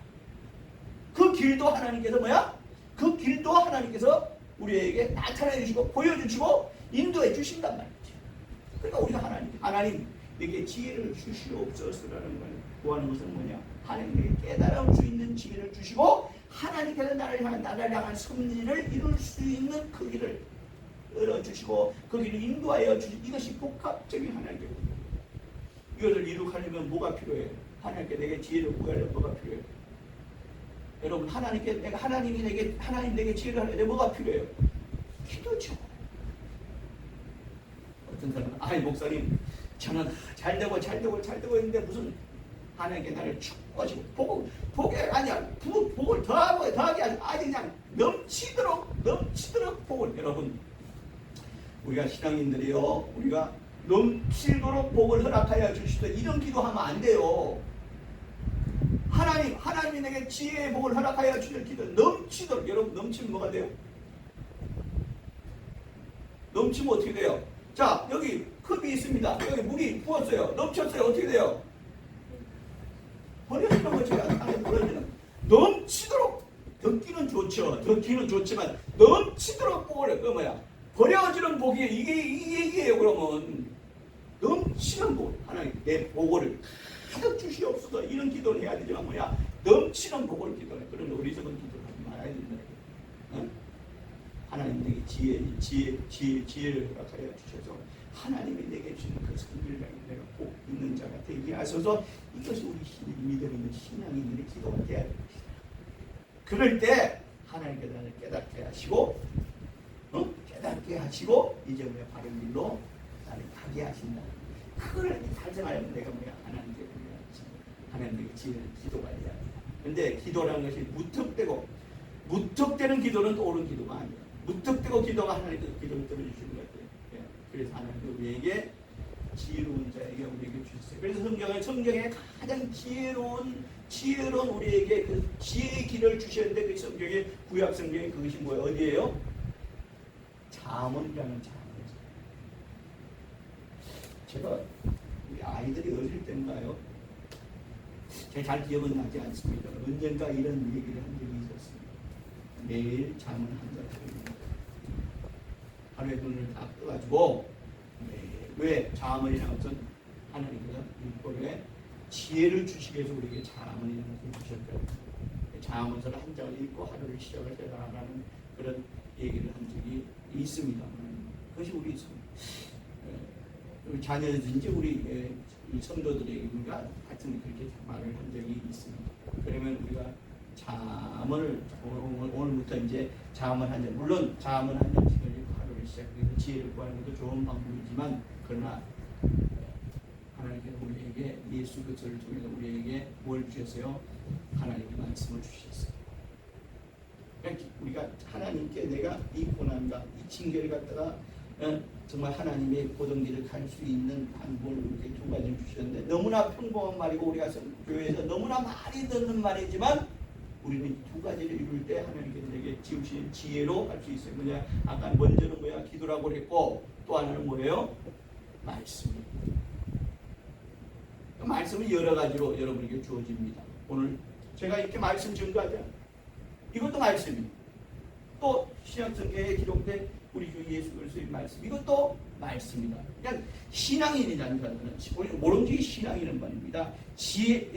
그 길도 하나님께서 뭐야? 그 길도 하나님께서 우리에게 나타내 주시고 보여주시고 인도해 주신단 말이죠. 그러니까 우리가 하나님에게 지혜를 주시옵소서라는 걸 구하는 것은 뭐냐? 하나님에게 깨달을 수 있는 지혜를 주시고 하나님께서 나를 향한 섭리를 이룰 수 있는 그 길을 열어주시고 그 길을 인도하여 주시고 이것이 복합적인 하나님께 이것을 이룩하려면 뭐가 필요해요? 하나님께 내게 지혜를 구하려면 뭐가 필요해요? 여러분 하나님 내게 지혜를 하려면 뭐가 필요해요? 기도죠. 어떤 사람은 목사님 저는 잘되고 있는데 무슨 하나님께 나를 축복하시고 복이 아니야 복을 더하게 아주 그냥 넘치도록 복을 여러분 우리가 신앙인들이요 우리가 넘치도록 복을 허락하여 주시되 이런 기도하면 안 돼요. 하나님이 내게 지혜의 복을 허락하여 주실 기도 넘치도록 여러분 넘치면 뭐가 돼요? 넘치면 어떻게 돼요? 자, 여기 컵이 있습니다. 여기 물이 부었어요. 넘쳤어요. 어떻게 돼요? 버려지는 거죠. 안에 버려지는. 넘치도록 듣기는 좋죠. 듣기는 좋지만 넘치도록 복을 그 뭐야? 버려지는 복이 이게예요. 그러면 넘치는 복 하나님 내 복을 가득 주시옵소서 이런 기도를 해야 되지만 뭐야? 넘치는 복을 기도해. 그런데 어리석은 기도를 하지 말아야 된다. 어? 하나님 내게 지혜를 허락하여 주셔서 하나님이 내게 주는 그 선물을 내가 꼭 있는 자가 되게 하소서. 이것이 우리 믿음 있는 신앙인들의 기도가 되어야 됩니다. 그럴 때 하나님께서 나를 깨닫게 하시고 깨닫게 하시고 이제 뭐야 바른 길로 나를 가게 하신다. 그걸 달성하려면 내가 뭐야 하나님께 지혜를 기도가 돼야 돼. 근데 기도라는 것이 무턱대는 기도는 옳은 기도가 아니야. 무턱대고 기도가 하나님께서 기도를 들어주시는 것 같아요. 예. 그래서 하나님께서 우리에게 지혜로운 자에게 우리에게 주셨어요. 그래서 성경에 가장 지혜로운 우리에게 그 지혜의 길을 주셨는데 그 성경에 구약 성경에 그것이 뭐예요? 어디예요? 잠언이라는 잠언이죠. 제가 우리 아이들이 어릴 때인가요? 제가 잘 기억은 나지 않습니다. 언젠가 이런 얘기를 한 적이 있었습니다. 매일 잠은 한잔 드립니다. 하루에 눈을 다 떠가지고 왜 잠언이라는 것은 하나님께서 율법에 지혜를 주시기 위해서 우리에게 잠언이라는 것을 주셨죠. 잠언서를 한 장을 읽고 하루를 시작을 해라라는 그런 얘기를 한 적이 있습니다. 그것이 우리 자녀든지 우리 성도들에게 우리가 하여튼 그렇게 말을 한 적이 있습니다. 그러면 우리가 잠언을 오늘부터 이제 잠언 한 장, 물론 잠언 한 장씩을 읽고 하루를 시작해서 지혜를 구하는 것도 좋은 방법이지만 그러나 하나님께서 우리에게 예수 그리스도를 통해서 우리에게 뭘 주셨어요? 하나님의 말씀을 주셨어요. 그러니까 우리가 하나님께 내가 이 고난과 이 징계를 갖다가 정말 하나님의 고정길을 갈 수 있는 방법을 이렇게 두 가지를 주셨는데 너무나 평범한 말이고 우리가 교회에서 너무나 많이 듣는 말이지만 우리는 두 가지를 이룰 때 하나님께서 내게 지으신 지혜로 할 수 있어요. 뭐냐? 아까 먼저는 뭐야? 기도라고 그랬고 또 하나는 뭐예요? 말씀입니다. 말씀은 여러 가지로 여러분에게 주어집니다. 오늘 제가 이렇게 말씀 증거하잖아요. 이것도 말씀입니다. 또 신약성경에 기록된 우리 주 예수 그리스도의 말씀 이것도 말씀이다. 그냥 신앙인이라는 사람은 모름지기 신앙인은 말입니다. 지혜,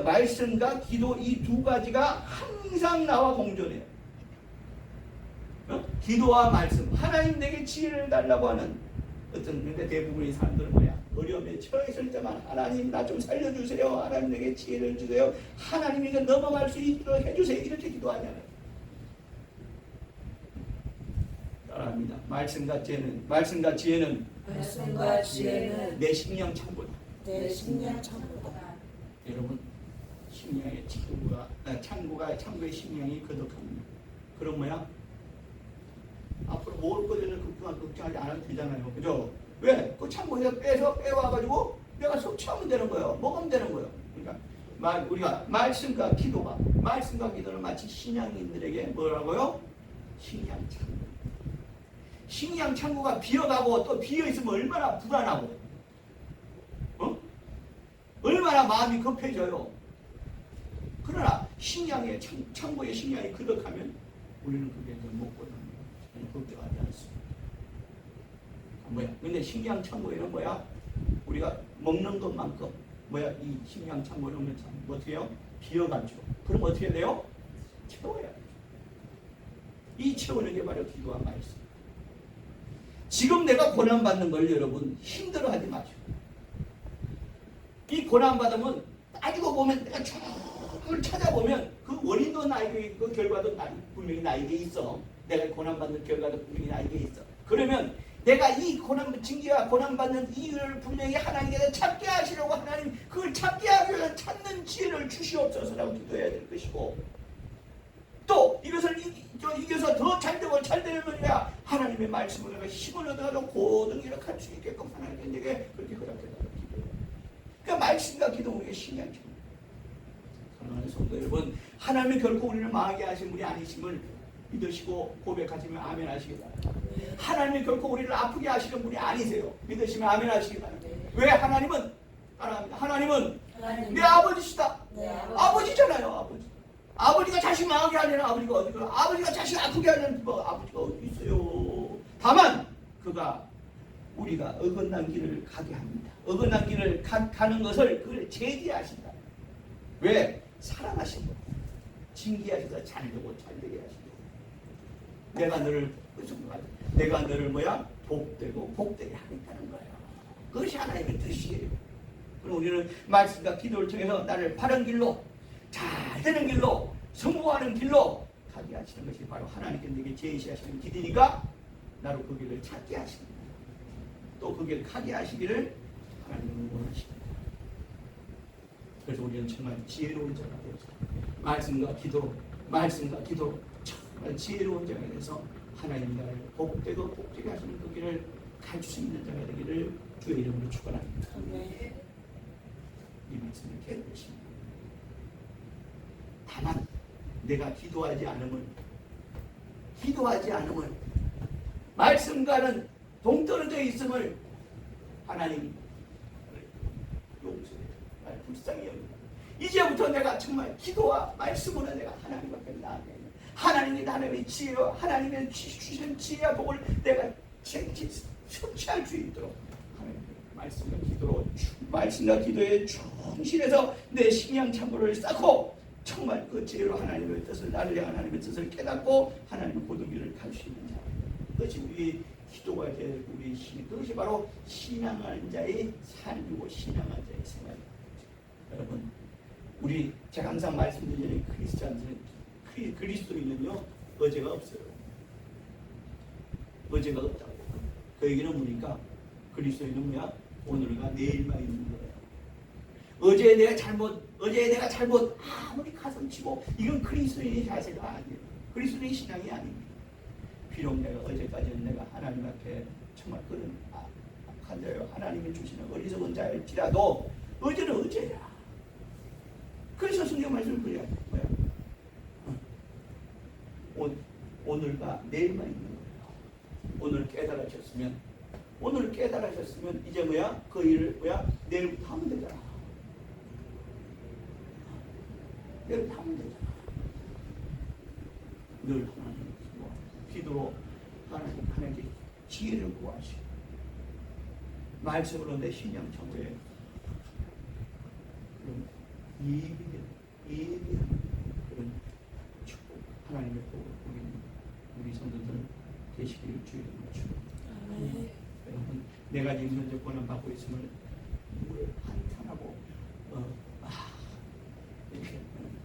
말씀과 기도 이 두 가지가 항상 나와 공존해요. 기도와 말씀 하나님 내게 지혜를 달라고 하는 근데 대부분의 사람들은 뭐야? 어려움에 처해 있을 때만 하나님 나 좀 살려주세요. 하나님 내게 지혜를 주세요. 하나님 이거 넘어갈 수 있도록 해주세요. 이렇게 기도하잖아요. 따라합니다. 말씀과 지혜는 내 식량 창고다. 여러분 식량의 창고의 식량이 거덕합니다. 그럼 뭐야? 앞으로 먹을 거에는 걱정하지 않아도 되잖아요. 그죠? 왜? 그 창고에서 빼와가지고 내가 섭취하면 되는 거예요. 먹으면 되는 거예요. 그러니까 우리가 말씀과 기도는 마치 신앙인들에게 뭐라고요? 식량 창고. 식량 창고가 비어가고 또 비어있으면 얼마나 불안하고 얼마나 마음이 급해져요. 그러나 창고의 식량이 거덕하면 우리는 그게 먹고 걱정하지 않습니다. 근데 식량 창고에는 뭐야? 우리가 먹는 것만큼 이 식량 창고는 어떻게 해요? 비어가죠. 그럼 어떻게 돼요? 채워야 돼요. 이 채우는 게 바로 기도와 말씀. 지금 내가 고난받는 걸 여러분 힘들어하지 마시고 이 고난받으면 따지고 보면 내가 쭉 찾아보면 그 원인도 나에게 있고 결과도 분명히 나에게 있어. 내가 고난받는 결과도 분명히 나에게 있어. 그러면 내가 이 징계와 고난받는 이유를 분명히 하나님께서 찾게 하시려고 하나님 그걸 찾게 하기 위해서 찾는 지혜를 주시옵소서라고 기도해야 될 것이고 또 이것을 이겨서 더 잘 되려면 하나님의 말씀을 내가 힘을 얻어서 고등 이렇게 할 수 있게끔 하나님께 내게 그렇게 허락해달라고 기도해요. 그러니까 말씀과 기도 우리의 신앙입니다. 사랑하는 성도 여러분, 하나님은 결코 우리를 망하게 하신 분이 아니심을 믿으시고 고백하시면 아멘 하시기 바랍니다. 하나님이 결코 우리를 아프게 하시는 분이 아니세요. 믿으시면 아멘 하시기 바랍니다. 왜? 하나님은 따라합니다. 하나님은 내 아버지시다. 아버지잖아요. 아버지가 자식 망하게 하려는 아버지가 어디가, 아버지가 자식 아프게 하려는 아버지가 어디 있어요. 다만 그가 우리가 어긋난 길을 가게 합니다. 어긋난 길을 가는 것을 그를 제지하신다. 왜? 사랑하신 분, 징계하셔서 잘되고 잘되게 하시고, 내가 너를 복되고 복되게 하겠다는 거예요. 그것이 하나님의 뜻이에요. 그럼 우리는 말씀과 기도를 통해서 나를 바른 길로, 잘 되는 길로, 성공하는 길로 가게 하시는 것이 바로 하나님께 내게 제시하시는 길이니까 나로 그 길을 찾게 하십니다. 또 그 길을 가게 하시기를 하나님은 원하십니다. 그래서 우리는 정말 지혜로운 자가 되어서 말씀과 기도로 정말 지혜로운 자가 되어서 하나님 나라를 복되고 복되게 하시는 그 길을 갈 수 있는 자가 되기를 주의 이름으로 축원합니다. 이 말씀을 깨닫습니다. 다만 내가 기도하지 않으면 말씀과는 동떨어져 있음을 하나님 용서해 불쌍히 여깁니다. 이제부터 내가 정말 기도와 말씀으로 내가 하나님 앞에 나아가야 돼. 하나님의 지혜와 하나님의 주신 지혜와 복을 내가 성취할 수 있도록 말씀과 기도에 충실해서 내 신앙 참고를 쌓고 정말 그 지혜로 하나님의 뜻을, 나를 향한 하나님의 뜻을 깨닫고 하나님의 고든 길을 갈 수 있는 자. 그것이 우리 기도가 될 우리 신, 그것이 바로 신앙하는 자의 삶이고 신앙하는 자의 생활입니다. 여러분, 제가 항상 말씀드리는 그리스도인은요, 어제가 없어요. 어제가 없다고. 그 얘기는 뭐니까 그리스도인은 오늘과 내일만 있는 거예요. 어제에 내가 잘못 아무리 가슴치고 이건 그리스도인의 자세가 아니에요. 그리스도인의 신앙이 아닙니다. 비록 내가 어제까지는 내가 하나님 앞에 정말 그런 악한 자요, 하나님이 주시는 어리석은 자일지라도 어제는 어제야. 그래서 성경 말씀을 그래야 뭐야? 오늘과 내일만 있는 거예요. 오늘 깨달으셨으면 이제 그 일을 내일부터 하면 되잖아. 내일부터 하면 되잖아. 늘 하나님 기도로 하나님께 지혜를 구하시고 말씀으로 내 신앙 정도에 예비한 그런 축복, 하나님의 복을 보이는 우리 성도들 되시기를 주의 이름으로 축복합니다. 여러분, 내가 지금 현재 고난 받고 있음을 한탄하고 이렇게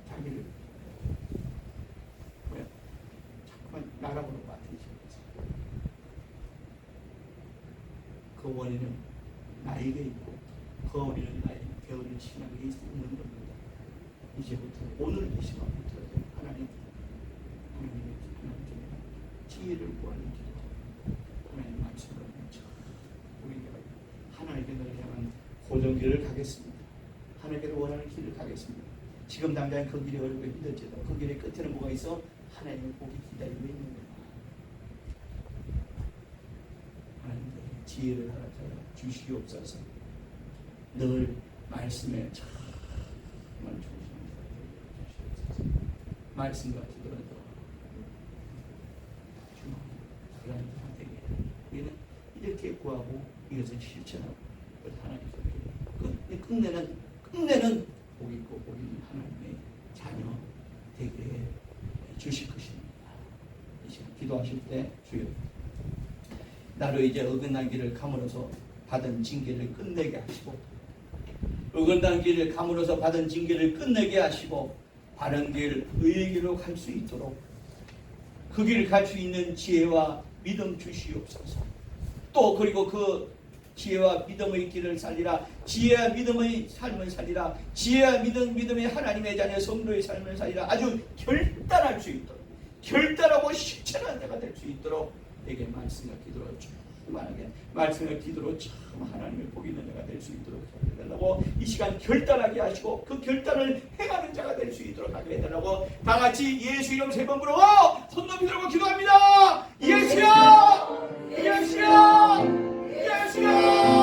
자기를 자꾸만 나락으로 빠뜨리시면서 그 원인은 나에게 있고 그 원인은 나의 게으른 신앙에 있는 겁니다. 이제부터 오늘 이 시간부터 하나님의 지혜를 구하는 기도, 하나님 말씀을 우리가 하나님께 너를 향한 고정 길을 가겠습니다. 하나님께로 원하는 길을 가겠습니다. 지금 당장 그 길이 어렵고 힘들지도 그 길의 끝에는 뭐가 있어? 하나님의 복이 기다리고 있는 거예요. 하나님 지혜를 하나 주시옵소서. 늘 말씀에 정말 조심하시옵소서. 말씀과 기도를 그런 상태에 우리는 이렇게 구하고 이것을 실천하고 하나님께 끝내는 복 있고 복 있는 하나님의 자녀 되게 주실 것입니다. 이 시간 기도하실 때 주여 나로 이제 어긋난 길을 감으로서 받은 징계를 끝내게 하시고 어긋난 길을 감으로서 받은 징계를 끝내게 하시고 바른 길 의의 길로 갈 수 있도록 그 길을 갈 수 있는 지혜와 믿음 주시옵소서. 또 그리고 그 지혜와 믿음의 길을 살리라. 지혜와 믿음의 삶을 살리라. 지혜와 믿음의 하나님의 자녀 성도의 삶을 살리라. 아주 결단할 수 있도록 결단하고 실천하는 자가 될 수 있도록 내게 말씀과 기도를 충만하게 말씀을 기도로 참 하나님의 복이 있는 자가 될 수 있도록 하게 해달라고, 이 시간 결단하게 하시고 그 결단을 행하는 자가 될 수 있도록 하게 해달라고, 다 같이 예수 이름 세 번 부르고 손 높이 들고 기도합니다. 예수여, 예수여, 예수여.